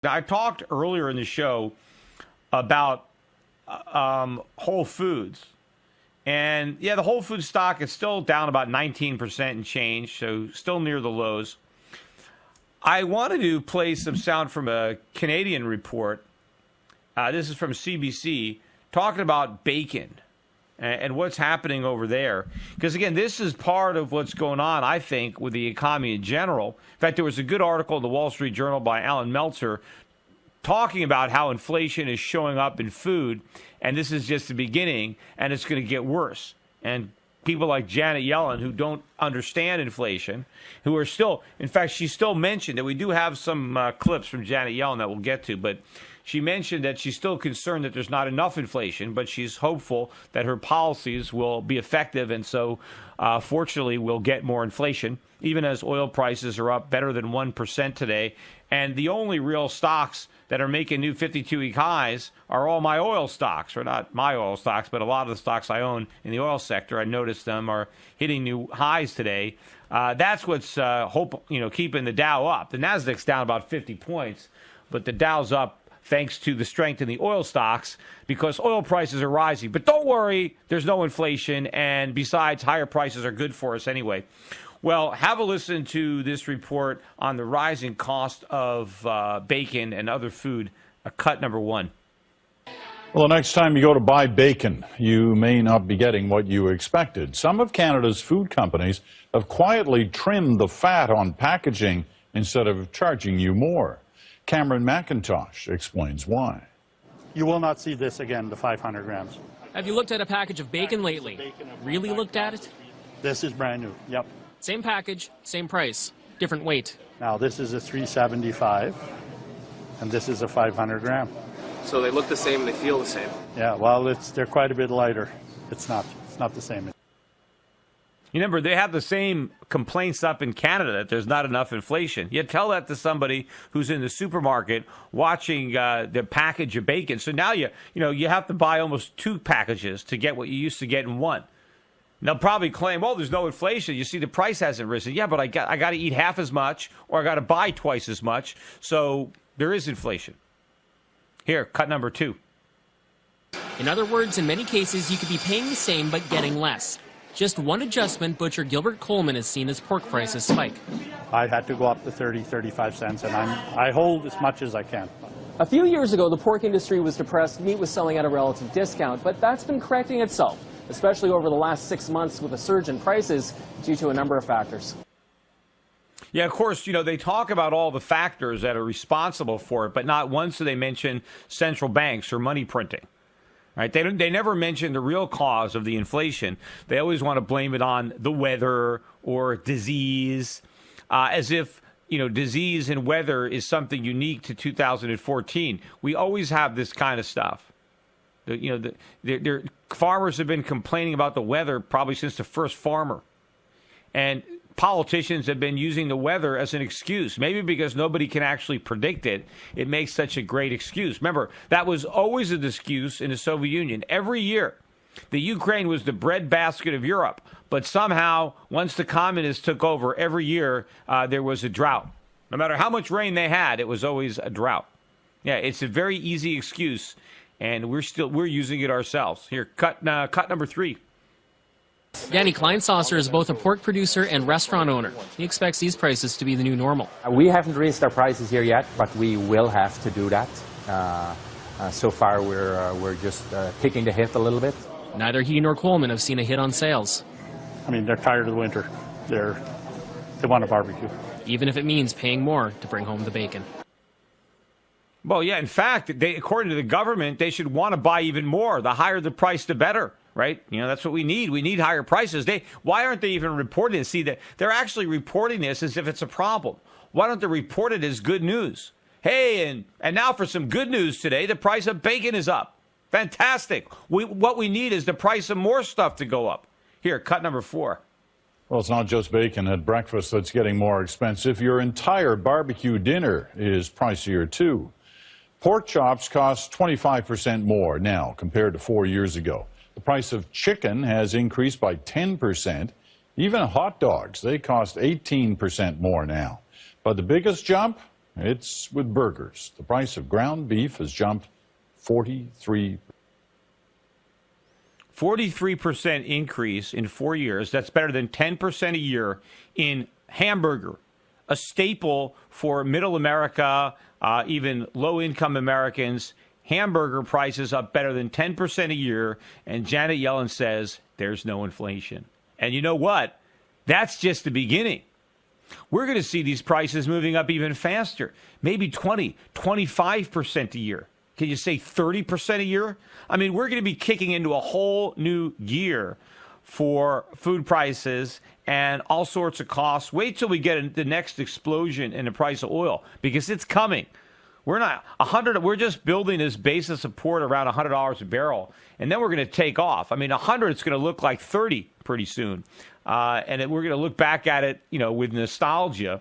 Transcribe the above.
I talked earlier in the show about Whole Foods. And, yeah, the Whole Foods stock is still down about 19% and change, so still near the lows. I wanted to play some sound from a Canadian report. This is from CBC, talking about bacon and what's happening over there. Because, again, this is part of what's going on, I think, with the economy in general. In fact, there was a good article in the Wall Street Journal by Alan Meltzer talking about how inflation is showing up in food, and this is just the beginning, and it's going to get worse. And people like Janet Yellen, who don't understand inflation, who are still, in fact, she still mentioned that we do have some clips from Janet Yellen that we'll get to, but she mentioned that she's still concerned that there's not enough inflation, but she's hopeful that her policies will be effective, and so fortunately we'll get more inflation, even as oil prices are up better than 1% today. And the only real stocks that are making new 52-week highs are all my oil stocks, or not my oil stocks, but a lot of the stocks I own in the oil sector. I noticed them are hitting new highs today. That's what's keeping the Dow up. The Nasdaq's down about 50 points, but the Dow's up thanks to the strength in the oil stocks because oil prices are rising. But don't worry, there's no inflation, and besides, higher prices are good for us anyway. Well, have a listen to this report on the rising cost of bacon and other food, cut number one. Well, the next time you go to buy bacon, you may not be getting what you expected. Some of Canada's food companies have quietly trimmed the fat on packaging instead of charging you more. Cameron McIntosh explains why. You will not see this again, the 500 grams. Have you looked at a package of bacon lately? Really looked at it? This is brand new, yep. Same package, same price, different weight. Now this is a 375, and this is a 500 gram. So they look the same, they feel the same. Yeah, well, they're quite a bit lighter. It's not the same. You remember, they have the same complaints up in Canada that there's not enough inflation. You tell that to somebody who's in the supermarket watching the package of bacon. So now you have to buy almost two packages to get what you used to get in one. They'll probably claim, well, there's no inflation. You see, the price hasn't risen. Yeah, but I got to eat half as much, or I got to buy twice as much. So there is inflation. Here, cut number two. In other words, in many cases, you could be paying the same but getting less. Just one adjustment, butcher Gilbert Coleman has seen his pork prices spike. I had to go up to 30, 35 cents, and I hold as much as I can. A few years ago, the pork industry was depressed. Meat was selling at a relative discount, but that's been correcting itself, especially over the last 6 months with a surge in prices due to a number of factors. Yeah, of course, they talk about all the factors that are responsible for it, but not once do they mention central banks or money printing. Right? They never mention the real cause of the inflation. They always want to blame it on the weather or disease, as if disease and weather is something unique to 2014. We always have this kind of stuff. Farmers have been complaining about the weather probably since the first farmer. And politicians have been using the weather as an excuse, maybe because nobody can actually predict it. It makes such a great excuse. Remember, that was always an excuse in the Soviet Union. Every year, the Ukraine was the breadbasket of Europe. But somehow, once the communists took over, every year there was a drought. No matter how much rain they had, it was always a drought. Yeah, it's a very easy excuse, and we're using it ourselves. Here, cut number three. Danny Kleinsasser is both a pork producer and restaurant owner. He expects these prices to be the new normal. We haven't raised our prices here yet, but we will have to do that. So far, we're just taking the hit a little bit. Neither he nor Coleman have seen a hit on sales. I mean, they're tired of the winter. They want a barbecue. Even if it means paying more to bring home the bacon. Well, yeah, in fact, according to the government, they should want to buy even more. The higher the price, the better, right? That's what we need. We need higher prices. Why aren't they even reporting this? See, they're actually reporting this as if it's a problem. Why don't they report it as good news? Hey, and now for some good news today, the price of bacon is up. Fantastic. What we need is the price of more stuff to go up. Here, cut number four. Well, it's not just bacon at breakfast that's getting more expensive. Your entire barbecue dinner is pricier, too. Pork chops cost 25% more now compared to 4 years ago. The price of chicken has increased by 10%. Even hot dogs, they cost 18% more now. But the biggest jump? It's with burgers. The price of ground beef has jumped 43% increase in 4 years. That's better than 10% a year in hamburger, a staple for middle America, even low-income Americans. Hamburger prices up better than 10% a year, and Janet Yellen says there's no inflation. And you know what? That's just the beginning. We're going to see these prices moving up even faster, maybe 20, 25% a year. Can you say 30% a year? I mean, we're going to be kicking into a whole new gear for food prices and all sorts of costs. Wait till we get the next explosion in the price of oil, because it's coming. We're just building this base of support around $100 a barrel, and then we're going to take off. I mean, 100 is going to look like 30 pretty soon. And we're going to look back at it, with nostalgia